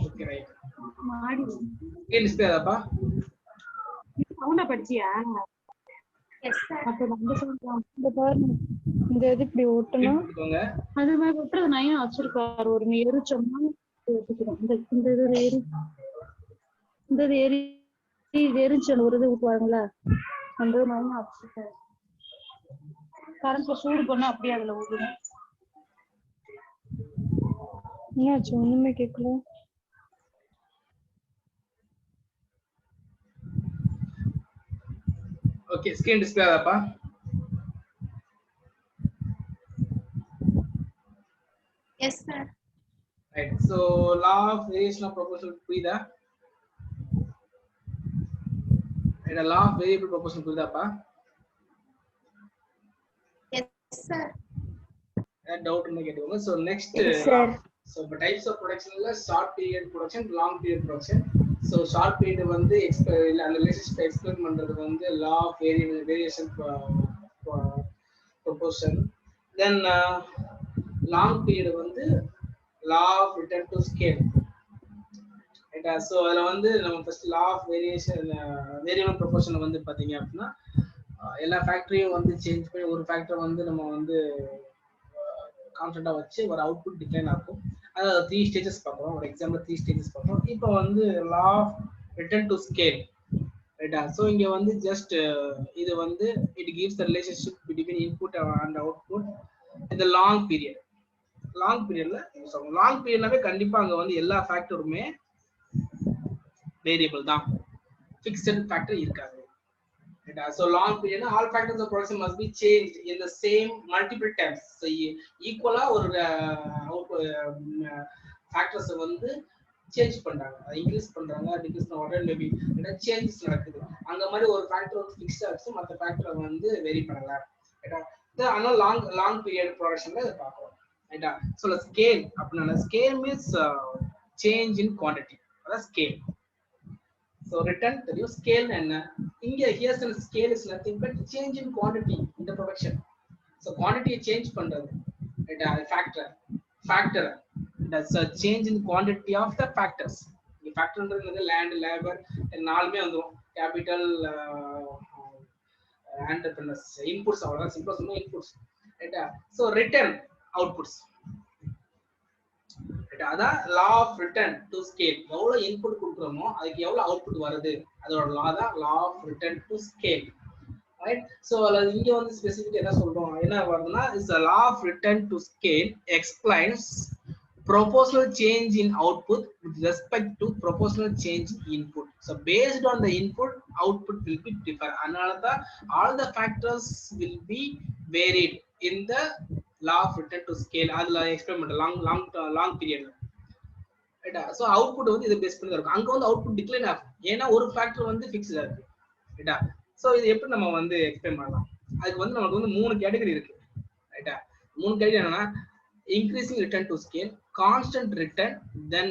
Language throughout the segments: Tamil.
Okay, right. Skin display adappa. Sound படிச்சியா? Yes sir. அப்ப வந்து சொல்றேன். இந்த பாருங்க. இந்த இது இப்படி ஓட்டணும். அது மாதிரி விட்டுறது நைனா வச்சிருக்காரு ஒரு எரிச்சோம்னா எடுத்துக்கிறோம். இந்த இது ஏறி இந்த இது ஏறி இது எரிச்சல் ஒரு இது ஊட்டுவாங்களா அந்த நைனா வச்சிருக்காரு. கரண்ட்ல சூடு பண்ணா அப்படியே அதுல ஊதும். என்னாச்சு ஒண்ணுமே கேட்கல. Okay, screen display adappa. Yes sir. Right. So law of variation of proportional புரியுதா? Right, law of variable proportional புரியுதாப்பா? Yes sir. Doubt என்ன கேட்டுக்கோங்க. So next Yes sir. So types of production short period production, long period production. So short period வந்து அந்த ரிலேஷன்ஷிப் எக்ஸ்பிளைன் பண்றது வந்து law of variation proportion. Then long period வந்து law of return to scale. Right. So அதுல வந்து நம்ம first law of variation variable proportion வந்து பாத்தீங்க அப்படின்னா எல்லா ஃபேக்டரியும் வந்து சேஞ்ச் பண்ணி ஒரு ஃபேக்டர் வந்து நம்ம வந்து கான்ஸ்டன்ட்டா வச்சு ஒரு அவுட்புட் டிக்ளைன் ஆகும். அதாவது 3 ஸ்டேஜஸ் பார்க்குறோம். ஒரு எக்ஸாம்பிள் 3 ஸ்டேஜஸ் பார்க்குறோம். இப்போ வந்து law of return to scale ரைட்டா. ஸோ இங்கே வந்து ஜஸ்ட் இது வந்து it gives the relationship between input and output இந்த லாங் பீரியட். லாங் பீரியட்ல யூஸ் ஆகும். லாங் பீரியட்னாவே கண்டிப்பா அங்கே வந்து எல்லா ஃபேக்டருமே வேரியபிள் தான், ஃபிக்ஸ்ட் ஃபேக்டர் இருக்காது. So long period, all factors of production must be changed in the same multiple times. So equal ஒரு factors வந்து சேஞ்ச் பண்றாங்க, இன்க்ரீஸ் பண்றாங்க, டிக்ரீஸ் பண்ண வாட்டர் மேபி சேஞ்சஸ் நடக்குது. அந்த மாதிரி ஒரு ஃபேக்டர் வந்து ஃபிக்ஸ்டா இருக்கு, மற்ற ஃபேக்டர் வந்து வெரி பண்ணல. ரைட்டா. ஆனா லாங் பீரியட் ப்ரொடக்ஷன்ல இத பார்க்கறோம். ரைட்டா. சோ ஸ்கேல் அப்படினா scale means change in quantity. அதான் scale. So return to your scale and here scale is nothing but change in quantity in the production. So quantity change பண்றது factor that's a change in quantity of the factors. The factor ன்றது land, labor நாலுமே வந்துரும். capital entrepreneurs inputs அவ்வளவுதான், சிம்பிளா சொன்னா inputs. ரைட்டா. So return outputs. அதான் law of return to scale. எவ்வளவு இன்புட் கொடுக்குறோமோ அதுக்கு எவ்வளவு அவுட்புட் வருது, அதோட லா தான் law of return to scale. Right. So இங்க வந்து ஸ்பெசிஃபிக் என்ன சொல்றோம், என்ன வருதுன்னா is the law of return to scale explains proportional change in output with respect to proportional change in input. So based on the input, output will be different. Another all the factors will be varied in the law of return to scale. adla experiment long period. Right. So output வந்து இது பேஸ் பண்ணி இருக்கும். அங்க வந்து output decline ஆகும், ஏன்னா ஒரு ஃபேக்டர் வந்து ஃபிக்ஸ்டா இருக்கு. ரைட்டா. சோ இது எப்படி நம்ம வந்து எக்ஸ்பிளைன் பண்ணலாம், அதுக்கு வந்து நமக்கு வந்து 3 கேட்டகரி இருக்கு. ரைட்டா. 3 கேட்டகரி என்னன்னா increasing return to scale, constant return, then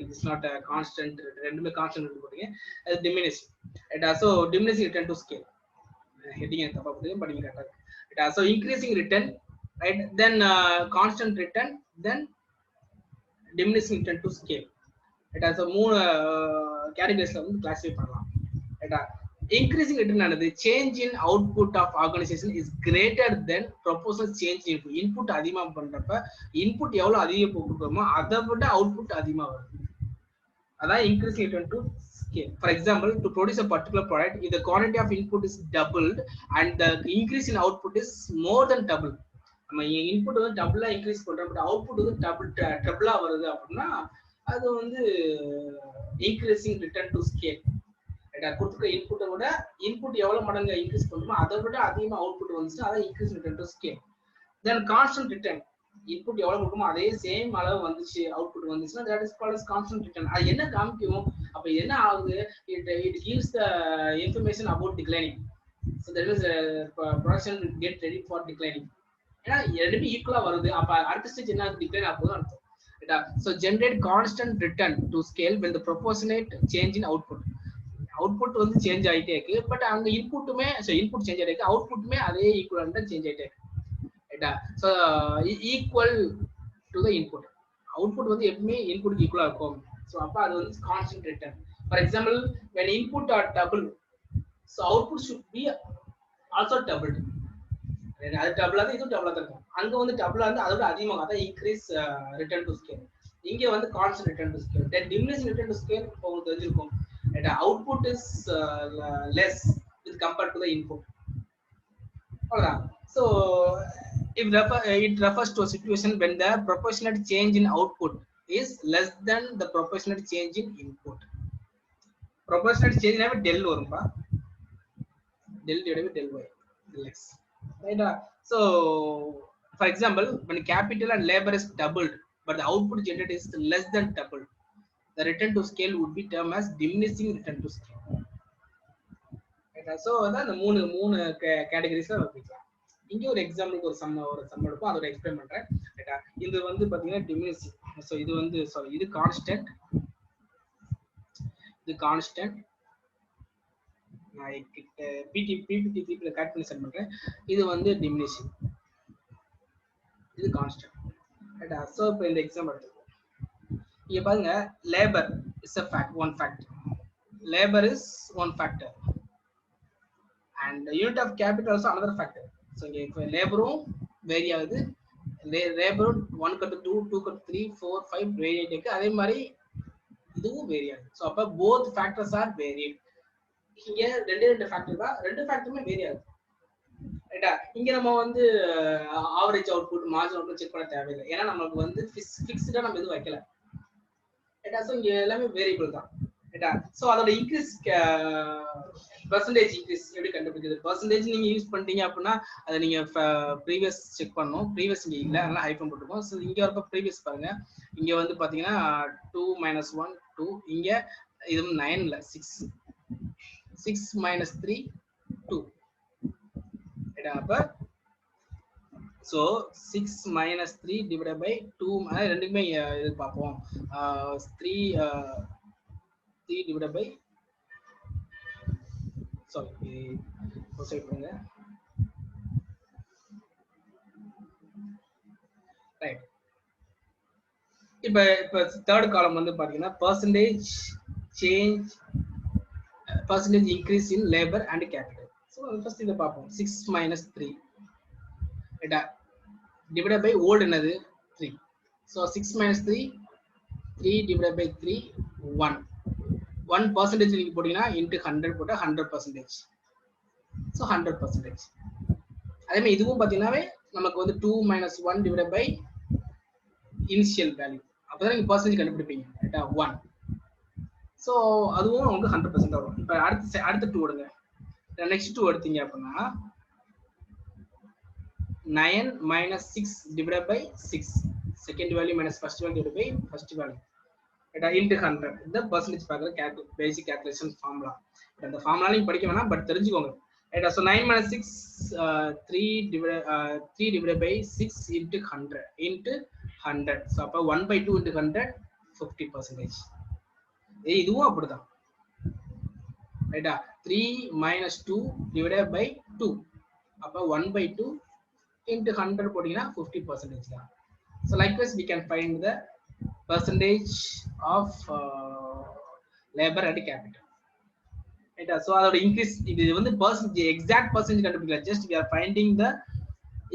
it is not a constant, ரெண்டுமே constant போடுங்க, அது diminishing. ரைட்டா. So diminishing return to scale heading தப்பா போடுங்க, படிங்க கரெக்ட்டா. ரைட்டா. So increasing return, right, then constant return, then diminishing return to scale. ரைட்டா. சோ 3 கேட்டகரிஸ்ல வந்து கிளாசிஃபை பண்ணலாம். ரைட்டா. increasing return ஆனது change in output of organization is greater than proportional change in input. அதிகமா பண்றப்ப input எவ்வளவு அதிகம் கொடுக்கிறோமோ அதை விட output அதிகமா வரும். அதான் increasing return to scale. For example, to produce a particular product, if the quantity of input is doubled and the increase in output is more than double, நம்ம input வந்து டபுளா இன்க்ரீஸ் பண்றோம், பட் அவுட்புட் வந்து டபுளா வருது அப்படின்னா அது வந்து increasing return to scale. கொடுத்துருக்க இன்புட்டை விட இன்புட் எவ்வளவு மடங்கு இன்க்ரீஸ் பண்ணுமோ அதை விட அதிகமா அவுட்புட் வந்துச்சு, அதான் increase return to scale. Then constant return. Input எவ்வளவு கொடுக்குமோ அதே சேம் அளவு வந்துச்சு அவுட்புட் வந்துச்சுன்னா that is called as constant return. அது என்ன காமிக்கும்? அப்ப என்ன ஆகுது? it gives the information about declining. So that is production will get ready for declining. ஏன்னா ரெண்டுமே ஈக்குவலா வருது. அப்ப அடுத்த ஸ்டேஜ் என்ன டிக்ளைன் ஆகுதுன்னு அர்த்தம். ரைட்டா? So generate constant return to scale when the proportionate change in output. Output வந்து சேஞ்ச் ஆயிட்டே இருக்கு, பட் அங்க இன்புட்டுமே இன்புட் சேஞ்ச் ஆயிட்டே இருக்கு, அவுட்புட்டுமே அதே ஈக்குவலண்டா சேஞ்ச் ஆயிட்டே இருக்கு. ரைட்டா? So equal to the input. Output வந்து எப்பவுமே இன்புட் ஈக்குவலா இருக்கும். ஸோ அப்ப அது வந்து constant return. For example when input are double, so output should be also doubled. அது டபுளா தான் இதுவும் டபுளா தான் இருக்கும். அங்க வந்து டபுளா இருந்து அதோட அதிகமாக தான் இன்க்ரீஸ் ரிட்டர்ன் டு ஸ்கேல். இங்க வந்து constant return to scale. Then diminishing return to scale உங்களுக்கு தெரிஞ்சிருக்கும். Output is less with compared to the input. So it refers to a situation when the proportionate change in output is less than the proportionate change in input. Proportionate change na del varumpa, del divided by del y, del x, right? So for example, when capital and labor is doubled but the output generated is less than doubled, the return to scale would be termed as diminishing return to scale. So the மூணு கேட்டகரிஸ்ல வைக்கலாம். இங்க ஒரு எக்ஸாம்பிளுக்கு ஒரு சம் எடுப்போம், அதோட எக்ஸ்பிளைன் பண்றேன். ரைட்டா? இது வந்து பாத்தீங்கன்னா டிமினிஷிங். சோ இது வந்து இது கான்ஸ்டன்ட், இது கான்ஸ்டன்ட். நான் பிபிடி கட் பண்ணி சென்ட் பண்றேன். இது வந்து டிமினிஷிங், இது கான்ஸ்டன்ட். ரைட்டா? சோ இப்போ இந்த எக்ஸாம்பிள் எடுத்துக்கோ. இங்க பாருங்க, labor is a one factor. Labor is one factor and the unit of capital also another factor. So இங்க லேபரும் வேரி ஆகுது, லேபரும் 1 க்கு 2 2 க்கு 3 4 5 வேரி ஆயிட்டு இருக்கு, அதே மாதிரி இதுவும் வேரி ஆகுது. ஸோ அப்ப both factors are varied. இங்க ரெண்டு ஃபேக்டர் தான், ரெண்டு ஃபேக்டருமே வேரி ஆகுது. ரைட்டா? இங்க நம்ம வந்து average output margin output check பண்ண தேவையில்லை, ஏன்னா நமக்கு வந்து ஃபிக்ஸ்டா நம்ம எதுவும் வைக்கல. ரைட்டா? ஸோ இங்க எல்லாமே வேரியபிள் தான். ரைட்டா? ஸோ அதோட இன்க்ரீஸ் பெர்சன்டேஜ் இன்க்ரீஸ் எப்படி கண்டுபிடிக்கிறது? பெர்சன்டேஜ் நீங்க யூஸ் பண்ணிட்டீங்க அப்படின்னா அதை நீங்க ப்ரீவியஸ் செக் பண்ணணும். ப்ரீவியஸ் இங்க இல்லை, அதனால ஹைஃபன் போட்டுருக்கோம். ஸோ இங்க வரப்ப ப்ரீவியஸ் பாருங்க, இங்க வந்து பாத்தீங்கன்னா 2 - 1 2, இங்க இது 9 இல்ல 6 6 - 3 2. ரைட்டா? அப்ப so 6 - 3 divided by 2, ரெண்டுமே இது பார்ப்போம். 3 divided by sorry ப்ரோசைட் பண்ணுங்க. ரைட். இப்ப தேர்ட் காலம் வந்து பாத்தீங்கன்னா percentage change, percentage increase in labor and capital. So first இத பார்ப்போம். 6 - 3 ரைட்டா? divided by old என்னது 3. So 6 - 3 3 divided by 3 1. 1% நீங்க போட்டீங்கன்னா into 100 போட்டா 100%. So 100%. அதே மாதிரி இதுவும் பாத்தீங்கன்னாவே நமக்கு வந்து 2 - 1 divided by இனிஷியல் வேல்யூ, அப்பதான் நீங்க பர்சன்டேஜ் கண்டுபிடிப்பீங்க. ரைட்டா? 1. ஸோ அதுவும் உங்களுக்கு 100% வரும். இப்போ அடுத்த 2 எடுங்க. நெக்ஸ்ட் 2 எடுத்தீங்க அப்படின்னா 9 - 6 divided by 6, second value minus first value divided by first value, ரைட்டா? into 100. இந்த பர்சன்டேஜ் பார்க்குற பேசிக் கால்குலேஷன் ஃபார்முலா. இந்த ஃபார்முலா நீங்க படிக்க வேணாம், பட் தெரிஞ்சுக்கோங்க. ரைட்டா? So 9 - 6 3 divided by 6 into 100 into 100. So அப்போ 1/2 into 100 50%. இதுவும் அப்படிதான். ரைட்டா? 3 - 2 divided by 2, அப்போ 1/2 into 100 போட்டீங்கன்னா 50% தான். So likewise we can find the percentage of labor and capital. ரைட்டா? ஸோ அதோட இன்க்ரீஸ், இது வந்து எக்ஸாக்ட் பர்சன்டேஜ் கண்டுபிடிக்கல, just we are finding the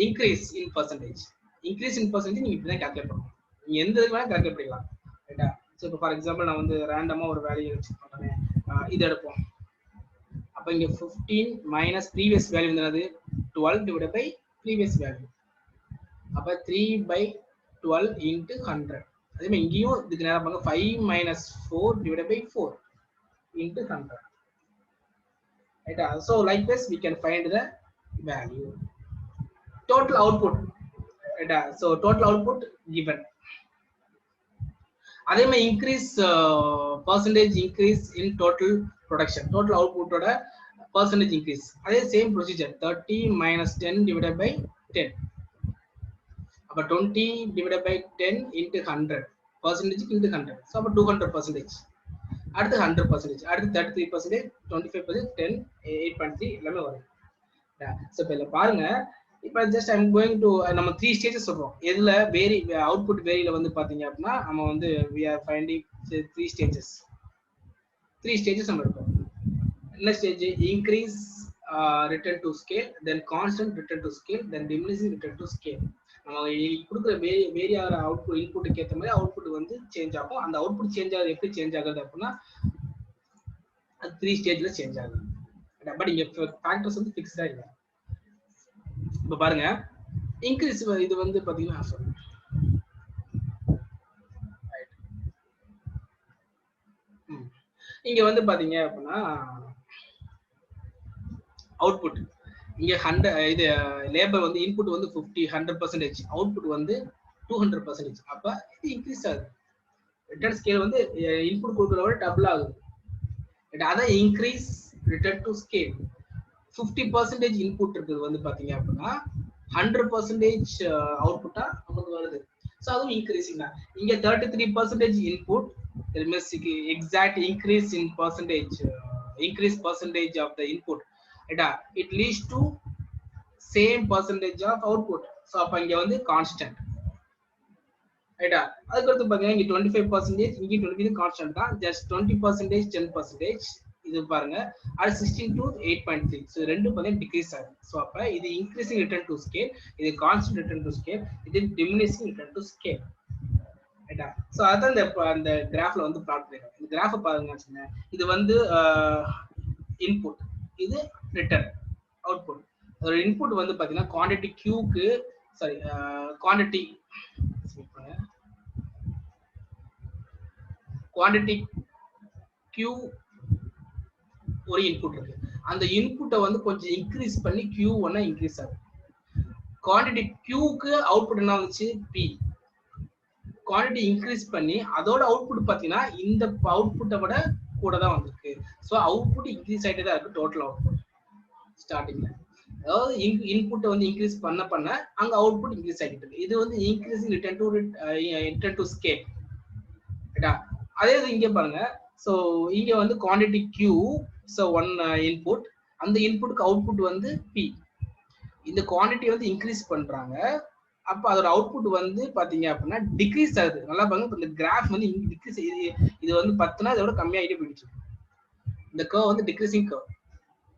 increase in percentage. increase in percentage நீங்க இப்படி தான் கால்குலேட் பண்ணணும். நீங்க எந்த இதுக்கு வேணா கால்குலேட் பண்ணிக்கலாம். ரைட்டா? ஸோ இப்போ ஃபார் எக்ஸாம்பிள் நான் வந்து ரேண்டமா ஒரு வேல்யூ செக் பண்றேன். இது எடுப்போம். அப்போ இங்க 15 மைனஸ் ப்ரீவியஸ் வேல்யூ என்னது 12 divided by ப்ரீவியஸ் வேல்யூ, அப்போ 3/12 into 100. அதே மாதிரி இங்கேயும் இதுக்கு நேரம் பாருங்க, 5 - 4 divided by 4 into 100. ரைட்டா? So like this we can find the value. Total output ரைட்டா. So total output given. அதே மாதிரி increase percentage increase in total production, total அவுட்புட்டோட பர்சன்டேஜ் இன்க்ரீஸ். அதே same procedure 30 minus 10 divided by 10. அப்ப 20 divided by 10 into 100 percentage into 100. So அப்ப 200%. அடுத்து 100%, அடுத்து 33%, 25%, 10, 8.3 எல்லாமே வரும். ஸோ இப்போ இதில் பாருங்க, இப்போ ஜஸ்ட் ஐம் கோயிங் டு நம்ம 3 ஸ்டேஜஸ் சொல்றோம். எதுல வேரி அவுட்புட் வேரியில வந்து பாத்தீங்க அப்படின்னா நம்ம வந்து we are finding 3 stages. 3 stages நம்ம இருக்கோம். என்ன stage? Increase return to scale, then constant return to scale, then diminishing return to scale. நம்ம கொடுக்குற வேரி ஆகிற அவுட்புட் இன்புட்டுக்கு ஏற்ற மாதிரி அவுட்புட் வந்து சேஞ்ச் ஆகும். அந்த அவுட்புட் சேஞ்ச் ஆகுது எப்படி சேஞ்ச் ஆகுது அப்படின்னா 3 ஸ்டேஜ்ல சேஞ்ச் ஆகுது. பட் இங்க ஃபேக்டர்ஸ் வந்து ஃபிக்ஸ்டா இல்ல. இப்ப பாருங்க, இன்க்ரீஸ் இது வந்து பாத்தீங்கன்னா இங்க வந்து பாத்தீங்க அப்படின்னா அவுட்புட் இங்க 100 இது லேபர் வந்து இன்புட் வந்து 100%, அவுட்புட் வந்து 200%. அப்ப இது இன்க்ரீஸ் ஆகுது. ரிட்டர்ன் ஸ்கேல் வந்து இன்புட் கொடுக்கறத விட டபுள் ஆகுது. அதான் increase return to scale. 50% input இருக்குது வந்து பாத்தீங்க அப்படின்னா 100% அவுட்புட்டா நமக்கு வருது. ஸோ அதுவும் இன்க்ரீசிங் தான். இங்க 33% input, exact increase in percentage, increase percentage of the input. It leads to same percentage of output. So அப்ப இங்க வந்து கான்ஸ்டன்ட். ரைட்டா. அதுக்கு அடுத்து பாருங்க, இங்க 25%, இங்க 20 கான்ஸ்டன்ட் தான். ஜஸ்ட் 20%, 10%. இது பாருங்க, அது 16 to 8.3. ஸோ ரெண்டு பார்த்தீங்கன்னா டிக்ரீஸ் ஆகுது. ஸோ அப்ப இது இன்க்ரீசிங் ரிட்டர்ன் டு ஸ்கேல், இது கான்ஸ்டன்ட் ரிட்டர்ன் டு ஸ்கேல், இது டிமினிஷிங் ரிட்டர்ன் டு ஸ்கேல். ரைட்டா. ஸோ அதான் அந்த கிராஃப்ல வந்து பிளாட் பண்ணிருக்கேன். இந்த கிராஃபை பாருங்க, இது வந்து இன்புட், இது ரிட்டர்ன் அவுட்புட். அதோட இன்புட் வந்து பாத்தீங்கன்னா குவாண்டிட்டி கியூக்கு குவாண்டிட்டி கியூ ஒரு இன்புட் இருக்கு. அந்த இன்புட்டை வந்து கொஞ்சம் இன்க்ரீஸ் பண்ணி Q1 இன்க்ரீஸ் ஆகுது. குவாண்டிட்டி கியூக்கு அவுட்புட் என்ன வந்துச்சு? பி. குவாண்டிட்டி இன்க்ரீஸ் பண்ணி அதோட அவுட்புட் பாத்தீங்கன்னா இந்த அவுட்புட்டை விட கூட தான் வந்திருக்கு. ஸோ அவுட்புட் இன்க்ரீஸ் ஆகிட்டே தான் இருக்கு. டோட்டல் அவுட்புட் ஸ்டார்டிங்ல, அதாவது இன்புட்டை வந்து இன்க்ரீஸ் பண்ண அங்க அவுட்புட் இன்க்ரீஸ் ஆகிட்டு இருக்கு. இது வந்து இன்க்ரீசிங் ரிட்டர்ன் டு ஸ்கேல். ரைட்டா. அதே இது இங்க பாருங்க. ஸோ இங்க வந்து குவாண்டிட்டி கியூ, ஸோ 1 இன்புட், அந்த இன்புட்டுக்கு அவுட்புட் வந்து பி. இந்த குவாண்டிட்டி வந்து இன்க்ரீஸ் பண்றாங்க, அப்ப அதோட அவுட்புட் வந்து பாத்தீங்க அப்படின்னா டிக்ரீஸ் ஆகுது. நல்லா பாருங்க, இந்த கிராஃப் வந்து டிக்ரீஸ், இது வந்து 10னா இதோட கம்மியாகிட்டே போயிடுச்சு. இந்த கர்வ் வந்து டிக்ரீசிங் கர்வ்,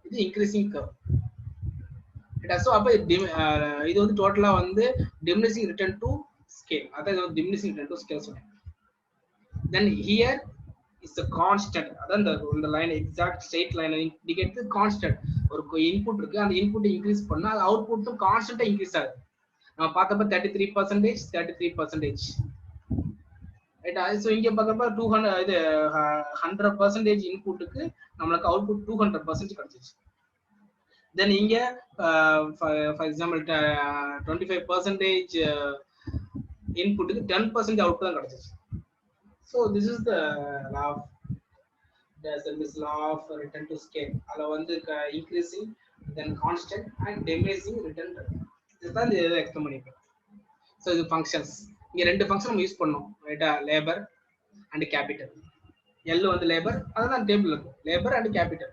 இது இன்க்ரீசிங் கர்வ். ஸோ அப்ப இது வந்து டோட்டலா வந்து டிமினிஷிங் ரிட்டர்ன் டு ஸ்கேல். அதான் டிமினிஷிங் ரிட்டர்ன் டு ஸ்கேல் சொன்னேன். தென் ஹியர் இஸ் a constant. அதான் இந்த line exact straight line indicate constant. ஒரு இன்புட் இருக்கு, அந்த இன்புட் இன்க்ரீஸ் பண்ணா அது அவுட்புட்டும் கான்ஸ்டன்ட்டா இன்க்ரீஸ் ஆகுது. நம்ம பார்த்தப்ப 33%. ரைட்டா. ஸோ இங்க பார்த்தப்ப 100% இன்புட்டுக்கு நம்மளுக்கு அவுட்புட் 200% கிடைச்சிச்சு. தென் இங்க ஃபார் எக்ஸாம்பிள் 25% இன்புட்டுக்கு 10% அவுட்புட் தான் கிடைச்சிச்சு. So this is the law of return to scale. அதில் வந்து increasing, then constant and diminishing return. இதுதான் இதை எக்ஸ்பிளைன் பண்ணிருக்கேன். ஸோ இது ஃபங்க்ஷன்ஸ். இங்க 2 ஃபங்க்ஷன் நம்ம யூஸ் பண்ணோம். ரைட்டா. Labour and capital. எல் வந்து லேபர், அதுதான் டேபிள் இருக்கும். லேபர் அண்ட் கேபிட்டல்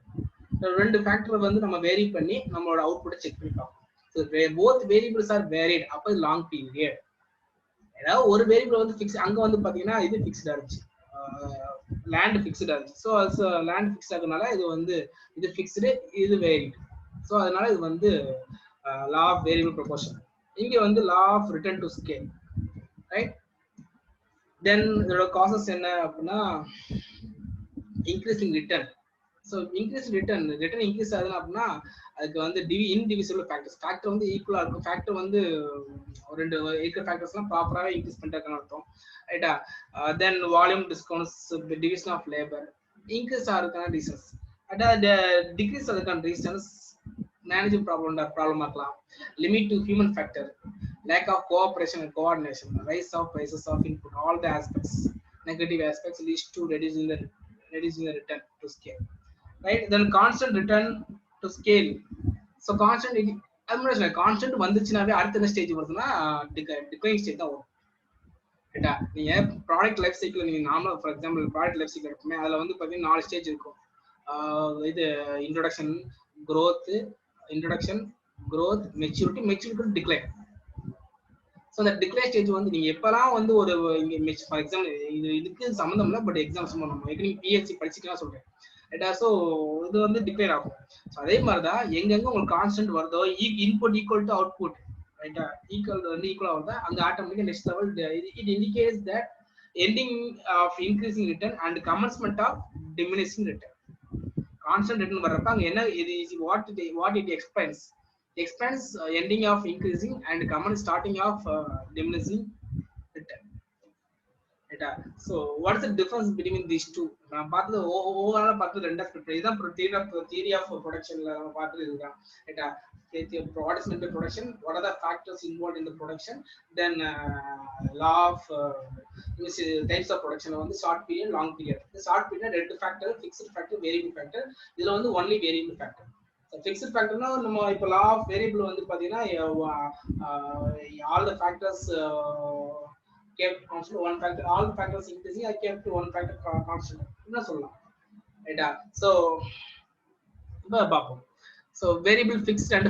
2 ஃபேக்டர் வந்து நம்ம வேரி பண்ணி நம்மளோட அவுட்புட்டை செக் பண்ணி பார்ப்போம். So both variables are varied. அப்போ லாங் பீரியட். ஏதாவது ஒரு வேரியபிள் வந்து ஃபிக்ஸ், அங்க வந்து பாத்தீங்கன்னா இது ஃபிக்ஸ்டா இருந்துச்சு, லேண்ட் ஃபிக்ஸ்டா இருந்துச்சு. ஸோ லேண்ட் ஃபிக்ஸ் ஆகுறதுனால இது வந்து இது ஃபிக்ஸ்டு, இது வேரிட். ஸோ அதனால இது வந்து law of variable proportion. இங்க வந்து law of return to scale. Right. Then இதோட காசஸ் என்ன அப்படின்னா increasing return. So increase return increase ஆகுதுன்னா அப்படின்னா அதுக்கு வந்து இன்டிவிஜுவல் ஃபேக்டர் வந்து ஈக்குவலா இருக்கும். ஃபேக்டர் வந்து 2 இருக்கிற ஃபேக்டர்ஸ்லாம் ப்ராப்பராகவே இன்க்ரீஸ் பண்ணிட்டாங்கன்னு அர்த்தம். ரைட்டா. Then volume discounts, division of labour increase ஆகிறதுக்கான ரீசன்ஸ். அதாவது டிக்ரீஸ் ஆகிறதுக்கான ரீசன்ஸ் மேனேஜிங் ப்ராப்ளமா இருக்கலாம், limit to human factor, lack of cooperation and coordination, rise of prices of input, all the aspects, negative aspects leads to reducing the return to scale, right? Then constant return to scale. So constant constant வந்துச்சுனாவே அடுத்த என்ன ஸ்டேஜ் வருதுன்னா டிக்ளைன் ஸ்டேஜ் தான் வரும். ரைட்டா? நீங்க ப்ராடக்ட் லைஃப் சைக்கிள் நீங்க normal for example product life cycle இருக்குமே, அதுல வந்து பாத்தீங்கன்னா 4 ஸ்டேஜ் இருக்கும். இது introduction, growth, introduction, growth, maturity, decline. So அந்த டிக்ளைன் ஸ்டேஜ் வந்து நீங்க எப்பெல்லாம் வந்து ஒரு இங்க ஃபார் எக்ஸாம்பிள் இதுக்கு சம்மந்தம் இல்லை, பட் எக்ஸாம் சம்மந்தம் ஏற்கனவே பிஎஸ்சி படிச்சுக்கலாம் சொல்றேன். ரைட்டா? ஸோ இது வந்து டிக்ளைன் ஆகும். ஸோ அதே மாதிரிதான் எங்கெங்க உங்களுக்கு கான்ஸ்டன்ட் வருதோ, இன்புட் ஈக்குவல் டு அவுட்புட், ரைட்டா, ஈக்குவல் ஆகுதா, அங்க ஆட்டோமேட்டிக்கா next level it indicates that ending of increasing return and commencement of diminishing return. Constant return வர்றப்ப அங்க என்ன இது what it expense ending of increasing and common starting of diminishing return. Right? So what is the difference between these two? நான் பார்த்தது ஓவரால் பார்த்தது ரெண்டு ஆஸ்பெக்ட். இதுதான் theory of production ல நம்ம பார்த்தது இதுதான். ரைட்டா? What is meant by production, what are the factors involved in the production, then law of types of production வந்து short period, long period. The short period ரெண்டு factor, fixed factor, variable factor. இதுல வந்து only variable factor. Fixed factor na நம்ம இப்ப law of variable வந்து பாத்தீங்கன்னா all the factors kept constant, one factor, all the factors increasing, I kept one factor constant என்ன சொல்லலாம். ரைட்டா? சோ இப்ப பாப்போம். So variable fixed and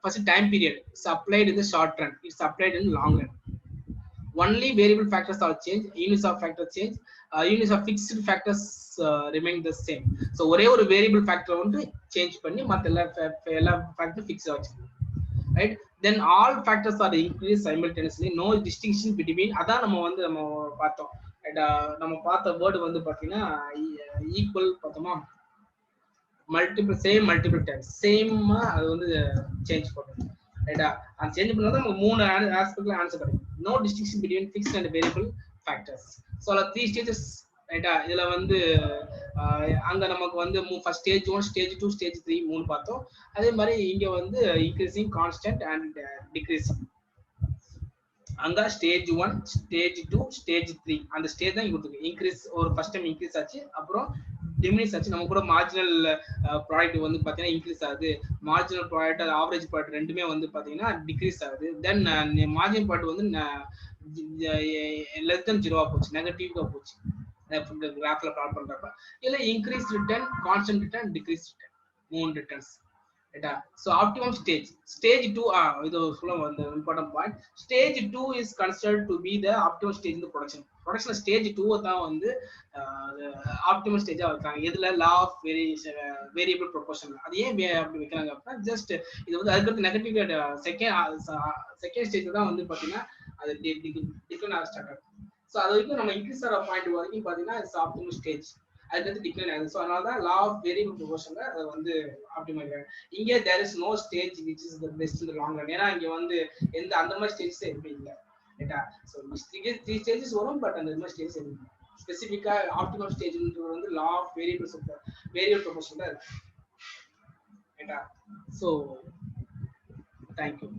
first time period is applied in the short run, it's applied in long run. Only variable factors are changed, units of factors change, units of fixed factors remain the same. So ஒரே ஒரு variable factor வந்து change பண்ணி மத்த எல்லா factor fix ஆச்சு. Right? Then all factors are increased simultaneously, no distinction between. அதான் நம்ம பார்த்தோம். நம்ம பார்த்த வேர்டு வந்து பாத்தீங்கன்னா ஈக்குவல் பார்த்தோமா, மல்டிபிள் டைம்ஸ் சேம் அது வந்து சேஞ்ச் பண்ணும். ரைட்டா? அது சேஞ்ச் பண்ணாதான் நமக்கு 3 ஆஸ்பெக்ட்ல ஆன்சர் கிடைக்கும். No distinction between fixed and variable factors. So அதில் 3 ஸ்டேஜஸ். ரைட்டா? இதுல வந்து அங்க நமக்கு வந்து ஃபர்ஸ்ட் ஸ்டேஜ் 1, ஸ்டேஜ் 2, ஸ்டேஜ் 3 3 பார்த்தோம். அதே மாதிரி இங்க வந்து இன்க்ரீசிங், கான்ஸ்டன்ட் அண்ட் டிக்ரீசிங். அங்க ஸ்டேஜ் 1, ஸ்டேஜ் 2, ஸ்டேஜ் 3 அந்த ஸ்டேஜ் தான் இங்க இன்க்ரீஸ். ஒரு ஃபர்ஸ்ட் டைம் இன்க்ரீஸ் ஆச்சு, அப்புறம் டிமினிஷ் ஆச்சு. நம்ம கூட மார்ஜினல் ப்ராடக்ட் வந்து பாத்தீங்கன்னா இன்க்ரீஸ் ஆகுது, மார்ஜினல் ப்ராடக்ட் ஆவரேஜ் ப்ராடக்ட் ரெண்டுமே வந்து பாத்தீங்கன்னா டிக்ரீஸ் ஆகுது. தென் மார்ஜினல் ப்ராடக்ட் வந்து லெஸ் தென் 0 போச்சு, நெகட்டிவா போச்சு கிராஃப்ல பிளாட் பண்றப்ப. இல்ல increase return, constant return, decrease return, 3 returns. ரைட்டா? சோ ஆப்டிமம் ஸ்டேஜ், ஸ்டேஜ் 2 இது சொல்ல வந்த important point. Stage 2 is considered to be the optimum stage in production stage 2 தான் வந்து ஆப்டிமல் ஸ்டேஜா வைக்காங்க. இதுல லா ஆஃப் வேரியபிள் ப்ரொபோர்ஷன். அது ஏன் அப்படி வைக்கிறாங்க அப்படின்னா, ஜஸ்ட் இது வந்து அதுக்கு நெகட்டிவ் செகண்ட் ஸ்டேஜ் தான் வந்து பாத்தீங்கன்னா அது டிக்ளைன் ஆக ஸ்டார்ட் ஆகும். ஸோ அது வரைக்கும் நம்ம இன்க்ரீஸ் ஆகிற பாயிண்ட் வரைக்கும் பாத்தீங்கன்னா இட்ஸ் ஆப்டிமல் ஸ்டேஜ், அதுக்கு டிக்ளைன் ஆகுது. ஸோ அதனால தான் லா ஆஃப் வேரியபிள் ப்ரொபோர்ஷன்ல அதை வந்து ஆப்டிமல். இங்கே there is no stage which is the best in the long run. ஏன்னா இங்க வந்து எந்த அந்த மாதிரி ஸ்டேஜஸ் எதுவுமே இல்லை. ரைட்டா? ஸோ 3 ஸ்டேஜஸ் வரும், பட் அந்த மாதிரி ஸ்டேஜஸ் எதுவும் இல்லை. ஸ்பெசிஃபிக்கா ஆப்டிமல் ஸ்டேஜ்ன்றது வந்து லா ஆஃப் வேரியபிள் ப்ரொபோர்ஷன் தான் இருக்கு. ரைட்டா? So thank you.